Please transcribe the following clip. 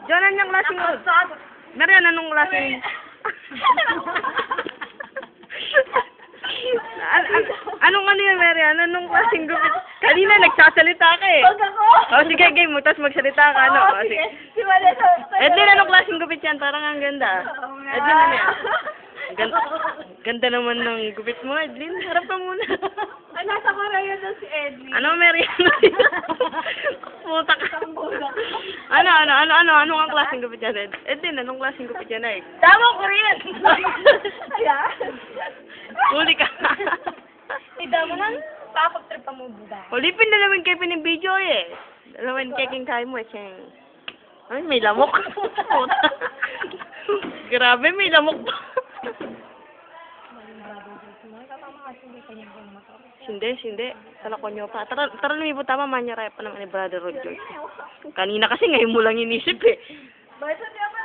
Diyan ang yung klaseng Marian, anong klaseng... Anong ano yun, Marian? Anong klaseng gupit? Kanina nagsasalita ka eh. Huwag ako! O sige, game mo, tapos magsalita ka, ano? Oo, O, sige. Si Vanessa. Edlin, anong klaseng gupit yan? Parang ang ganda. Edlin, ano yan? Ganda naman ng gupit mo, Edlin. Harap ka muna. Ay, nasa Korea na si Edlin. Ano, Marian? Puta ka. Ano ang klaseng gupit yan, Ed? Edlin, anong klaseng gupit yan, eh? Tama, Korean! Ayan. Huli ka. Idama lang. Papag-trip pa mo, buda. Ulipin na naman kayo pinibidyo eh. Dalawin keking tayo mo, siyang... Ay, may lamok. Grabe, may lamok pa. Hindi. Talakon nyo pa. Tara lumibot tama, manyaraya pa naman ni Brother Rod George. Kanina kasi ngayon mo lang inisip eh. Bakit sabi ako